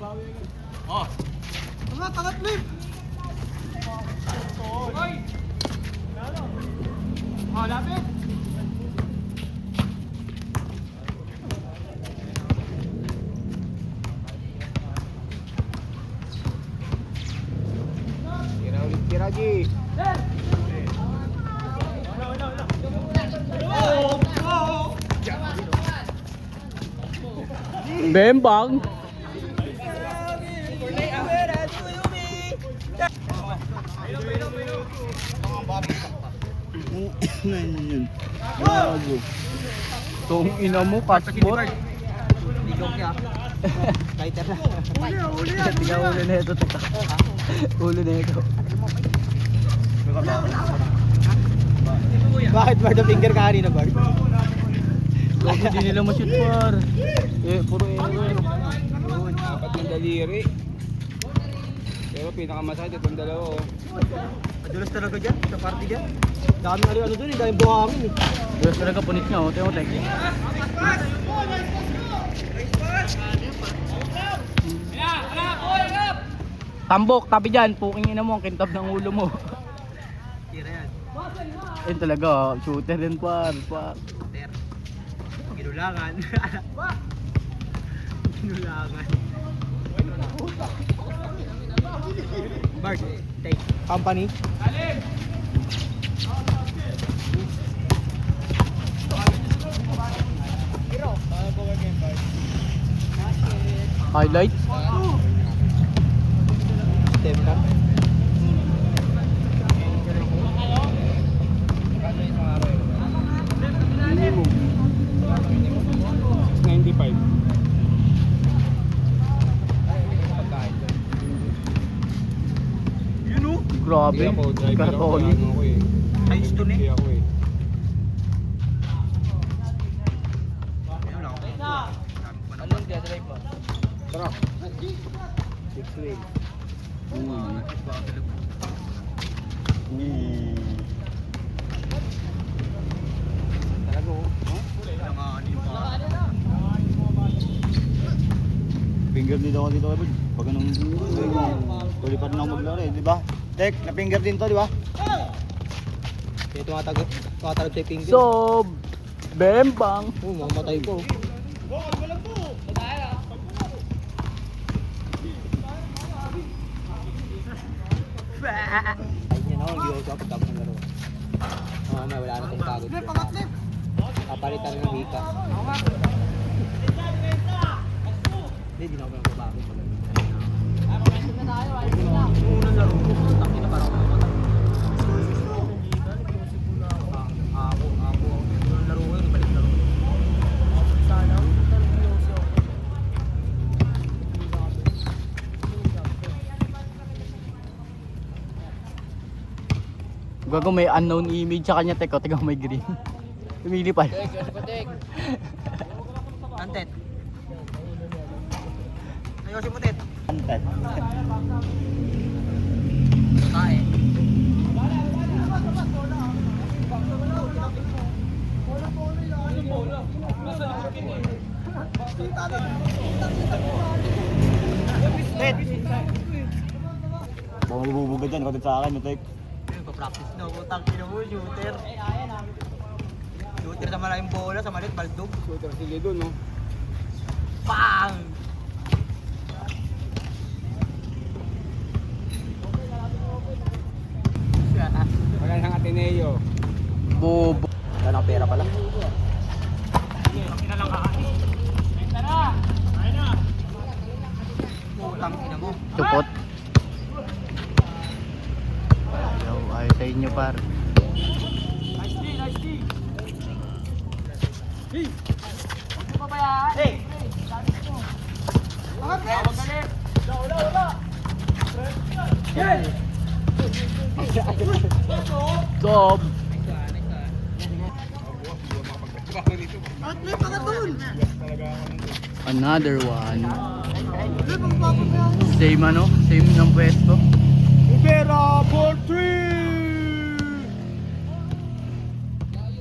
Oh. Tangat, Lim! Oh, lapit! Tira ulit, tira, G. Bembang. Yun. Bago. Tong ina mo, passport. Ligong kaya. Fighter na. Uli yan! Tiga ulo na ito, tita. Ulo na ito. Bakit bar the finger ka kanina, bar? Bago di nila ma-shoot par. Puro error. Apat ng daliri. Pero pinakamasakit itong dalawa, oh. Madulas talaga dyan, sa party dyan. Dami na rin ano dun, dahil buhangin eh. Diyos talaga punit nga, oh. Tiyo, tek. Tambok, tabi dyan. Puking ina mo, ang kintab ng ulo mo. Tira yan. Ayun talaga, oh. Shooter din par. Ter. Ginulangan. Ginulangan. Bart, take. Company. Highlight. Step ka. Minimum. 95. Yun o. Grabe. Hindi ako, driver ako. Karatoli. Ano ako eh. Ayos to Hindi eh. ako eh. Ayun lang. Anong drive mo? Truck. 6 wheel. Talaga o. Finger din ako dito kay pag anong tuloy pa rin ako maglaro eh, di ba? Tek, na-finger din to, di ba? Kaya tumatagod sa finger. So, Bembang. Mamatay ko. Ayun ako, hindi ako sa pagtapos ng laro. May wala na itong pagod. Kapalitan ng hika. Hindi, di na ako nagbabago. Yung unang laro ko, taki na parang ako. Ako. Yung laro ko, yung balik laro. Sana, Gago may unknown image sa kanya, teko, tiga may green. Pumili pa. Antet. Ayosin mo, Tet. Antat. Tae. Tet. Baka mabubugad yan, katid sa akin, Tek. Nagpa-practice na ako. Tangkin mo, shooter. Shooter sa maraming bola, sa malit, baldog. Shooter sila doon, no? Pang! Wala ng Ateneo. Bobo. Wala na pera pala. Putang ina mo. Supot. Ayaw sa inyo par. Hey! Gob. Another one. Same ano? Same ng pwesto. Rivera for 3!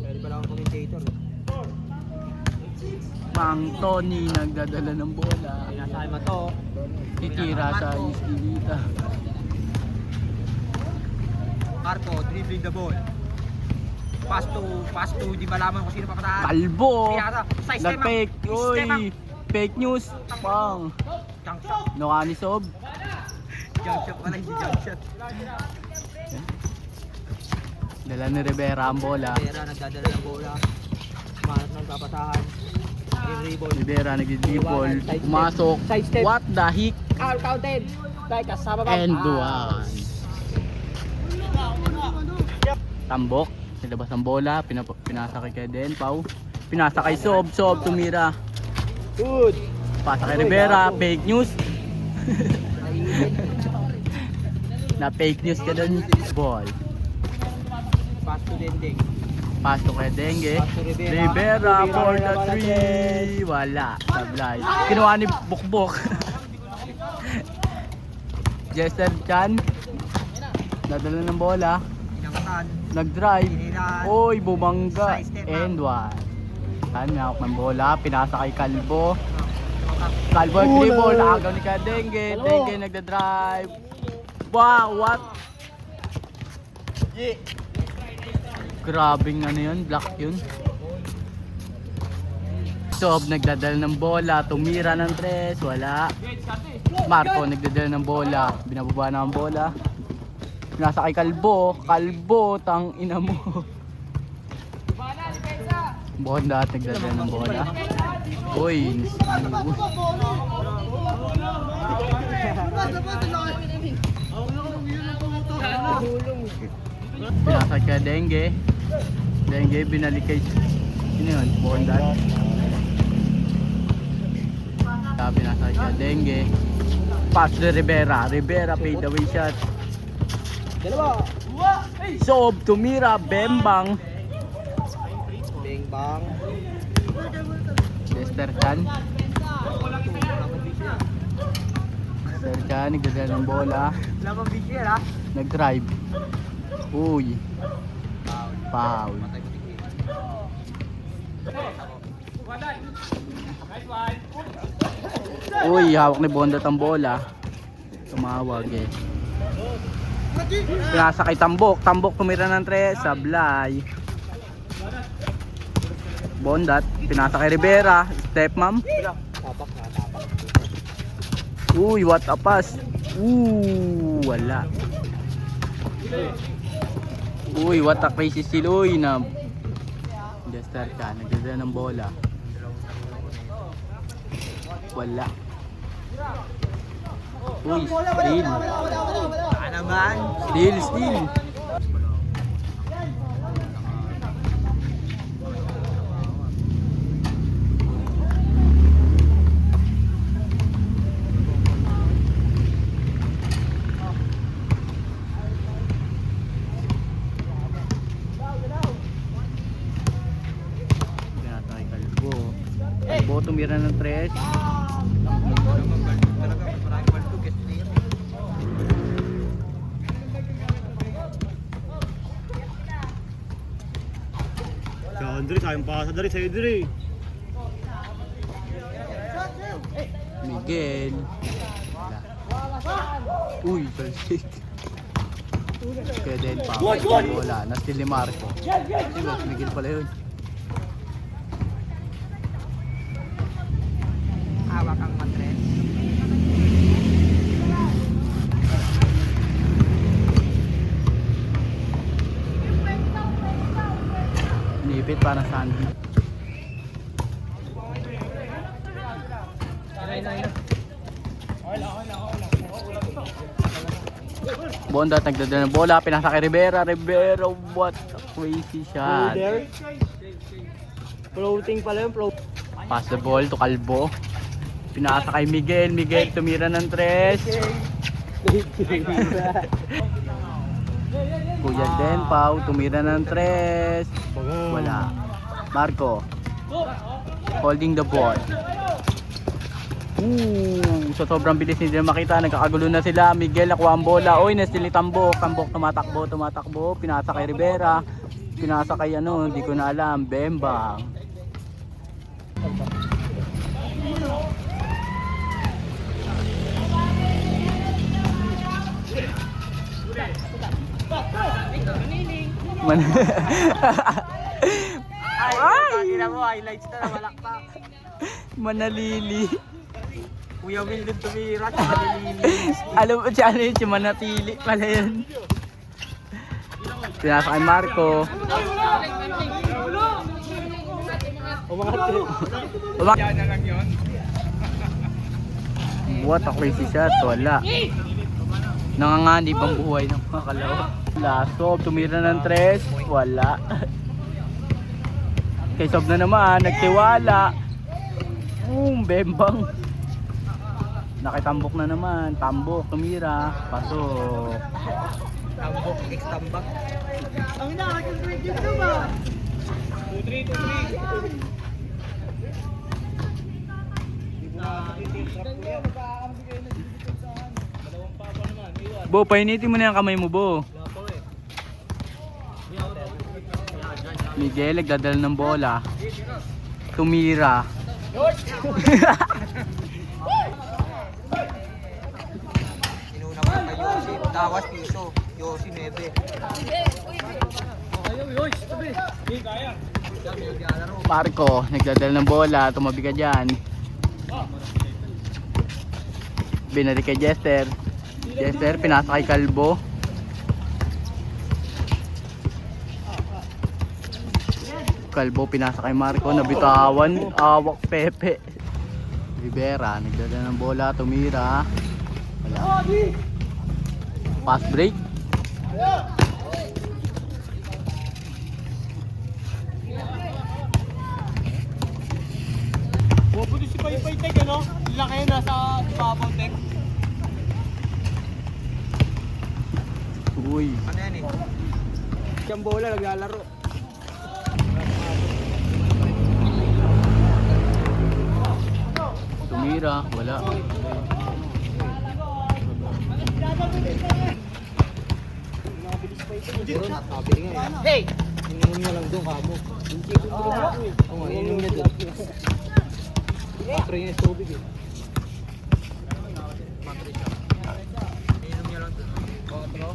Pwede pala akong commentator. Pang Tony nagdadala ng bola. Nasa akin to. Titira sa Iskinita. Marco, dribbling the ball. Pass to, di malaman kung sino papatahan. Kalbo! Kaya sa step Nag-fake! Uy! Fake news! Pang! Jump shot. Nokanisob. Jump shot pala, hindi jump shot. Dala ni Rivera ang bola. Pera, nagdadala ng bola. Manas ng papatahan. Yung rebound. Rivera nag-dribble. Pumasok. Side step. What the heck? Counted. Like kasama ba? And one. Tambok. Nilabas ang bola. Pinasa kay Den Pau. Pinasa kay Sob. Sob tumira. Good. Pasa kay Rivera. Fake news. Na fake news ka dun. Ball. Pass to Dendeng. Pass to kay Dengue. Pass to Rivera. Rivera for the Rivera, 3. Wala. Sablay. Kinuha ni Bukbok. Jester Chan. Nadala ng bola. Inangatan. Nag-drive. Hiniran. Oy, bumangga. Side step, And one. Hawak ng bola. Pinasa kay Kalbo. Kalbo ang dribble. Nakagaw ni Dengue. Dengue nagda-drive. Wow, what? Grabing ano yun, black yun. Sob nagdadala ng bola, tumira ng tres, wala. Marco nagdadala ng bola, binababa na ang bola. Nasa kay Kalbo, Kalbo, tang ina mo. Bonda nagdadala ng bola. Uy, pinasa kay Dengue. Dengue binalik kay sino yun? Bondan. Pinasa kay Dengue. Pass to Rivera. Rivera fade away shot. Dalawa. Sob tumira. Bembang. Bang bang. Lester Chan. Lester Chan nagdadala ng bola. Lamang bigyan ha. Nag-drive. Uy. Foul. Uy, hawak ni Bondat ang bola. Tumawag eh. Pinasa kay Tambok. Tambok tumira ng tres. Sablay. Bondat. Pinasa kay Rivera. Step ma'am. Tapak na, tapak. Uy, what a pass. Wala. Uy, what a crazy steal. Uy, na Jester ka, nagdadala ng bola. Wala. Uy, steal. Ano naman? Steal. Kalbo tumira ng tres. Sa Andre, sayang pasa dari sa'yo dire. Miguel. Uy, talsik. Kaya din pa. Wala, na-steal ni Marco. Sino? Miguel pala yun. Hawak ang matres. Nipit para Sandy. Bonda nagdadala ng bola, pinasa kay Rivera. Rivera, what a crazy shot. Floating pala yung float. Pass the ball to Kalbo. Pinasa kay Miguel. Miguel tumira ng tres. Kuya Den Pau tumira ng tres. Wala. Marco holding the ball. Sa sobrang bilis hindi na makita, nagkakagulo na sila. Miguel nakuha ang bola. Oy, na-steal ni Tambok. Tambok tumatakbo. Pinasa kay Rivera. Pinasa kay ano, hindi ko na alam. Bembang. Man. Ay! Mo, highlights na malakpak. Manalili. Kuya Will din tumira sa malilinis. Alam mo siya ano yun, si Manatili pala yun. Pinasa kay Marco. Umak. Yan na lang yun. What a crazy shot, wala. Nanganganib ang buhay ng mga kalawa. Lasob, tumira ng 3, wala. Kay Sob na naman, nagtiwala. Bembang. Nakitambok na naman, tambok, tumira, pasok. Tambok, ex-tambak. Ang ina, nag-break dito ba? 2-3, 2-3. Bo, painitin mo na yung kamay mo, Bo. Miguel, nagdadala ng bola. Tumira. Inuna ko kay Yossi. Tawas piso. Yossi 9. Marco, nagdadala ng bola. Tumabi ka dyan. Binalik kay Jester. Jester, pinasa kay Kalbo. Kalbo, pinasa kay Marco. Nabitawan. Awak Pepe. Rivera, nagdadala ng bola. Tumira. Wala. Pass break. Bubuti si Paypay Tek, ano? Laki nasa Babaw Tek. Uy. Ano yan eh? Siyang bola, naglalaro. Tumira. Wala. Siguro natabili nga eh. Hey! Inom niya lang doon kamo. Oo, inom niya doon. Patro niya sa tubig eh. Inom niya lang doon. Patro.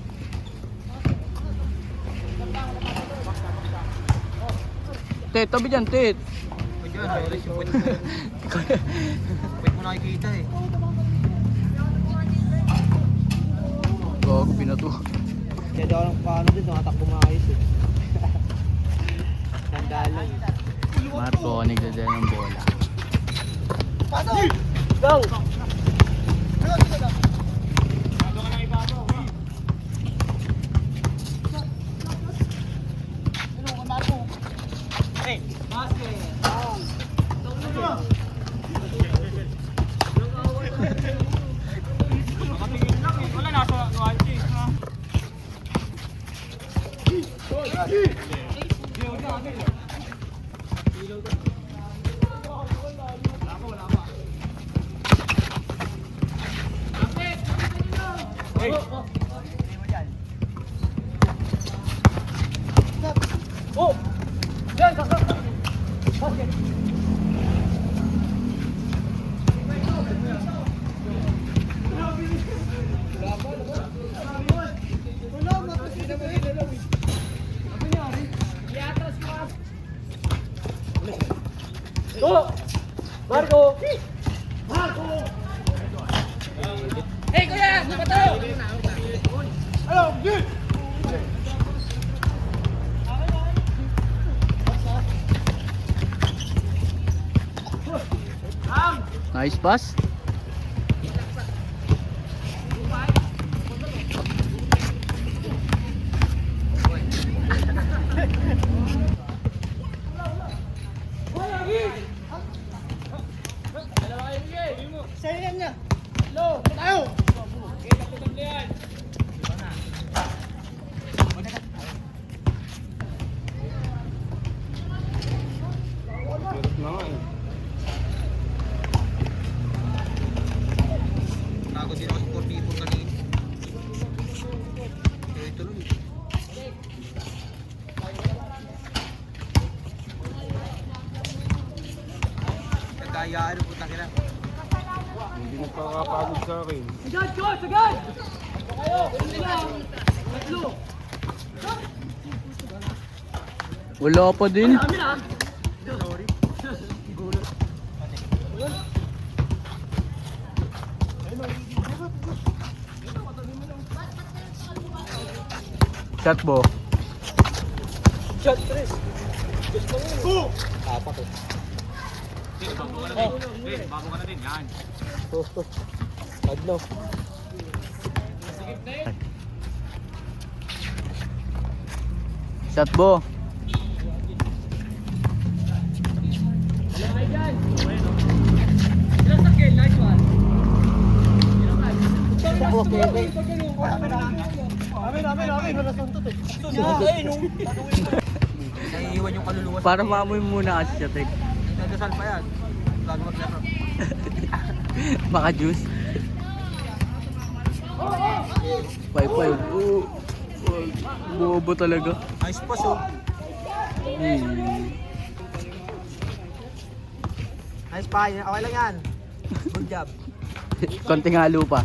Tet, tabi dyan, Tet. O dyan, sorry si Puwet mo. Puwet mo nakikita eh. Gago, pinato. Kaya daw lang paano din, tumatakbo maayos eh. Sandalan eh. Marco, nagdadala ng bola. Go! Marco! Marco! Hey, kuya! Bato! Hello, dude! Nice pass. Sa'yo niya! Hello! Tayo! Hirap na nga eh. Takot din ako sa Portivo kanina. Kaya tuloy. Nagkayaan ang putang ina. Hindi nagpapagod sa akin. Agad, coach! Agad! Tatlo! Wala pa din. Shot bo. Shot, Chris. Tapak eh. Oh. Adlaw. Shot bo. Naiiwan yung kaluluwa. Para maamoy muna kasi siya, tek. Nagdasal pa yan. Bago maglaro. Baka juice. 5-5. Bobo talaga. Nice pass oh. Nice pa. Okay lang yan. Good job. Konting halo pa.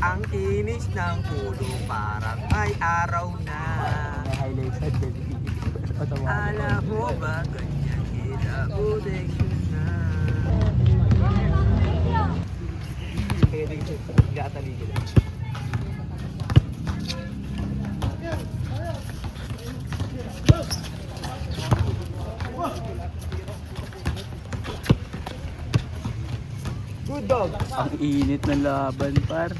Ang kinis ng pulo parang ay araw na. Alam mo ba ganyan kita protection na. Kaya dito, gataligid. Good dog. Ang init ng laban, par.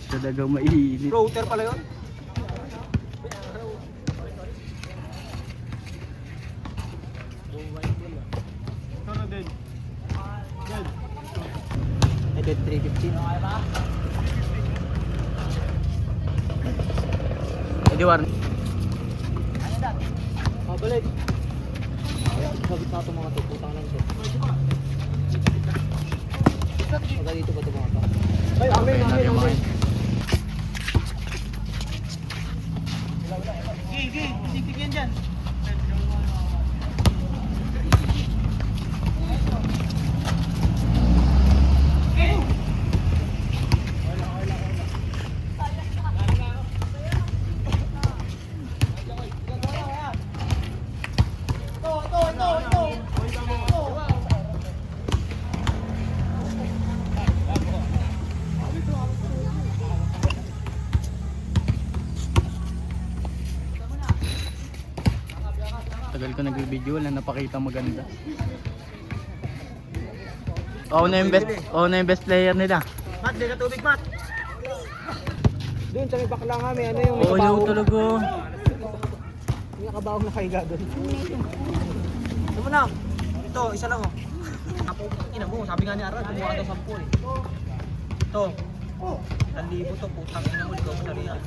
Talagang mainit. Router pala yun. Ito 315. Hindi war. Balik. Sabit na ito mga to. Putang lang ito. Pagka dito ba ito mga to? Ay, amin. Tigtigyan dyan. Tagal ko nag-video, wala napakita maganda. Oo na yung best player nila. Mat, di ka tubig, Mat. Doon sa may bakla nga, may ano yung Oo, yung talaga. may nakabaong na kaiga doon. Ito mo na. Ito, isa lang oh. Ina mo, sabi nga ni Arad, kumuha daw 10 eh. Ito. 1,000 to, putang ina mo, ligaw mo sa riyan.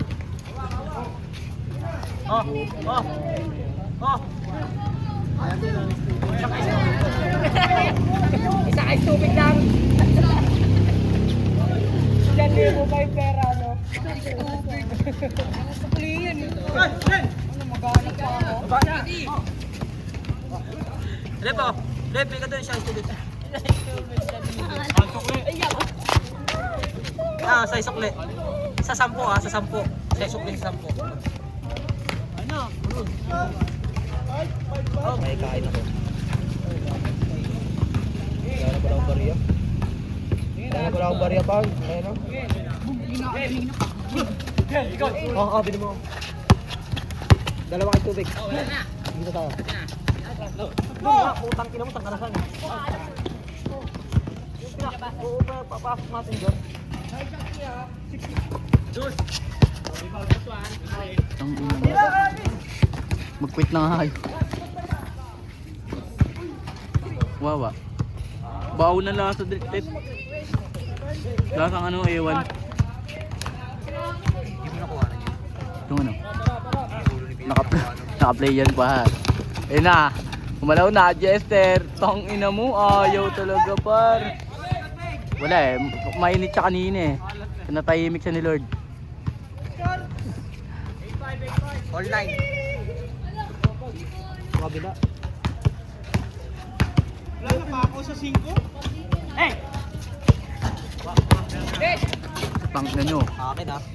Isa kayo tubig lang. Diyan mo ba yung pera, no? Sukli yan eh. Ano, maghanap pa ako? Lep oh. Lep, may ka doon siya tubig. Sa isukli. Sa 10 ah, sa 10. Sa isukli sa 10. Ano? Oh, may kain ako. Kaya pala akong bariya. Kaya pala akong bariya pa. Kaya na. Oo, bili mo. Dalawa kay tubig. Dito tayo. Putang ina mo, tangkalasan. Oo, papasok natin dyan. Ang ina. Mag-quit na nga kayo. Wawa. Bawo na lang sa drip. Lasang ano, ewan. Hindi mo nakuha na yun. Yung ano? Naka-player pa. Eh na. Kumalaw na, Jester. Tong ina mo, ayaw talaga par. Wala eh. Mainit siya kanina eh. Natahimik siya ni Lord. All 9. Kabila. Wala na pa ako sa 5. Eh! Pang na nyo. Akin ha.